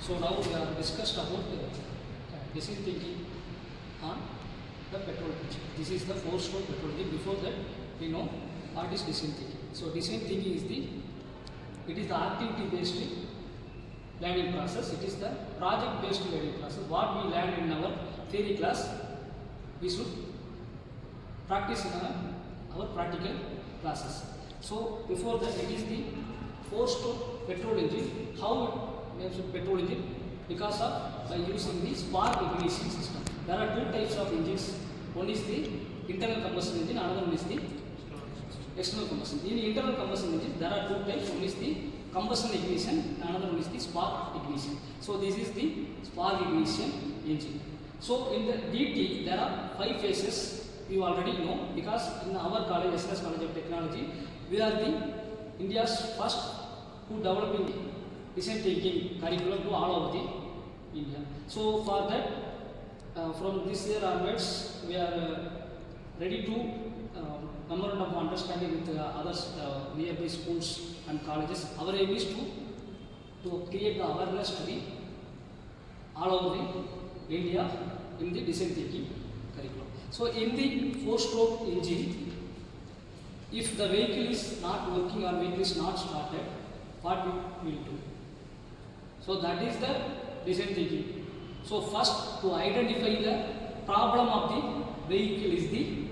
So now we have discussed about decision thinking on the petrol engine. This is the 4-stroke petrol engine. Before that, we know what is decision thinking. So decision thinking is the activity based learning process. It is the project based learning process. What we learn in our theory class, we should practice in our practical classes. So before that, it is the 4-stroke petrol engine. How it names petrol engine? Because of by using the spark ignition system. There are two types of engines. One is the internal combustion engine, another one is the external combustion. In internal combustion engine, there are two types. One is the combustion ignition, another one is the spark ignition. So this is the spark ignition engine. So in the DT, there are 5 phases. You already know, because in our college, SNS College of Technology, we are the India's first who developing decision thinking curriculum to all over the India. So for that, from this year onwards, we are ready to memorandum of understanding with others nearby schools and colleges. Our aim is to create the awareness to the all over the India in the decision thinking curriculum. So in the 4-stroke engine, if the vehicle is not working or vehicle is not started, what we will do? So that is the decision thinking. So first, to identify the problem of the vehicle is the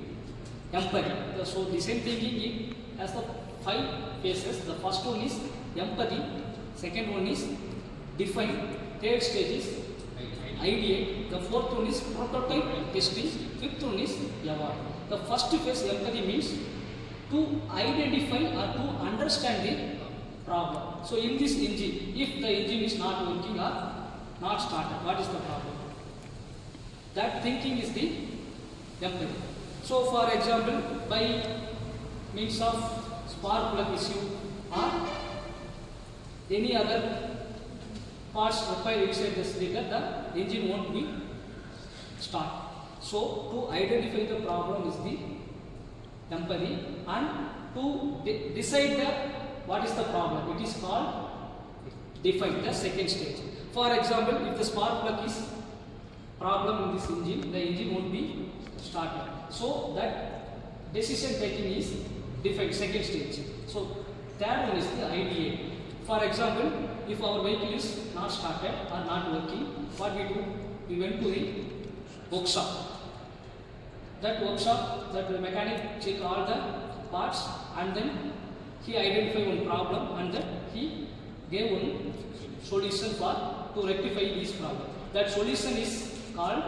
empathy. So decision thinking has the 5 phases. The first one is empathy, second one is define, third stage is ideate, the fourth one is prototype testing, fifth one is evaluate. The first phase, empathy, means to identify or to understand the problem. So in this engine, if the engine is not working or not started, what is the problem? That thinking is the empathy. So for example, by means of spark plug issue or any other parts required inside the cylinder, the engine won't be start. So to identify the problem is the empathy, and to decide what is the problem, it is called define, the second stage. For example, if the spark plug is problem in this engine, the engine won't be started. So that decision taking is define, second stage. So third one is the ideate. For example, if our vehicle is not started or not working, what we do? We went to the workshop. That workshop, that the mechanic check all the parts, and then he identified one problem, and then he gave one solution to rectify this problem. That solution is called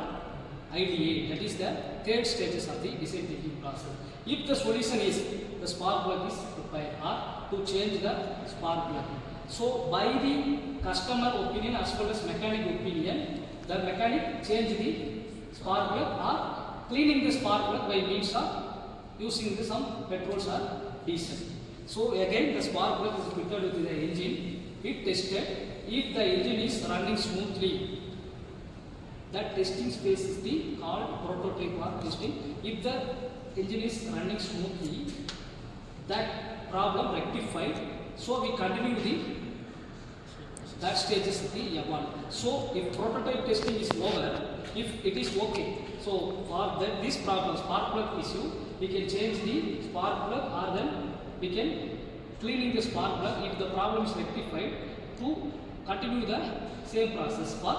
ideate. That is the third stages of the decision thinking process. If the solution is the spark plug is required or to change the spark plug. So by the customer opinion as well as mechanic opinion, the mechanic change the spark plug or cleaning the spark plug by means of using some petrols or diesel. So again, the spark plug is fitted with the engine. It tested. If the engine is running smoothly, that testing space is called prototype or testing. If the engine is running smoothly, that problem rectified. So we continue that stage is the evaluate. So if prototype testing is over, if it is okay, so for this problem, spark plug issue, we can change the spark plug, or then we can cleaning the spark plug. If the problem is rectified, to continue the same process for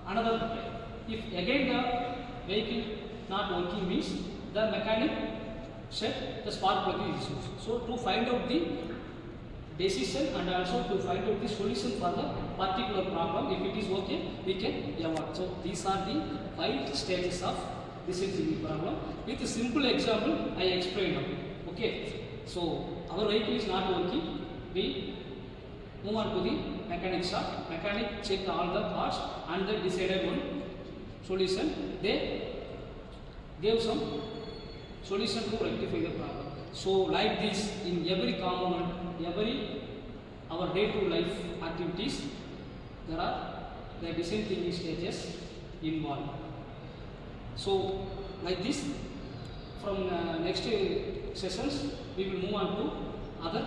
another repair. If again the vehicle not working, means the mechanic said the spark plug is issued. So to find out the decision and also to find out the solution for the particular problem, if it is okay, we can evaluate. So these are the 5 stages of decision thinking problem. With a simple example, I explained now. Okay. So our vehicle is not working. We move on to the mechanic shop. Mechanic checked all the parts and then decided one solution. They gave some solution to rectify the problem. So like this, in every component, our day-to-day life activities, there are the decision thinking stages involved. So like this, from next sessions, we will move on to other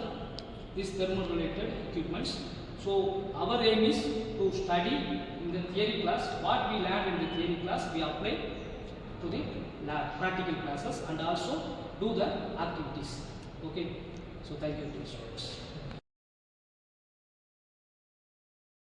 these thermal related equipments. So our aim is to study in the theory class what we learned in the theory class we apply to the lab practical classes and also do the activities. Okay. So thank you to students.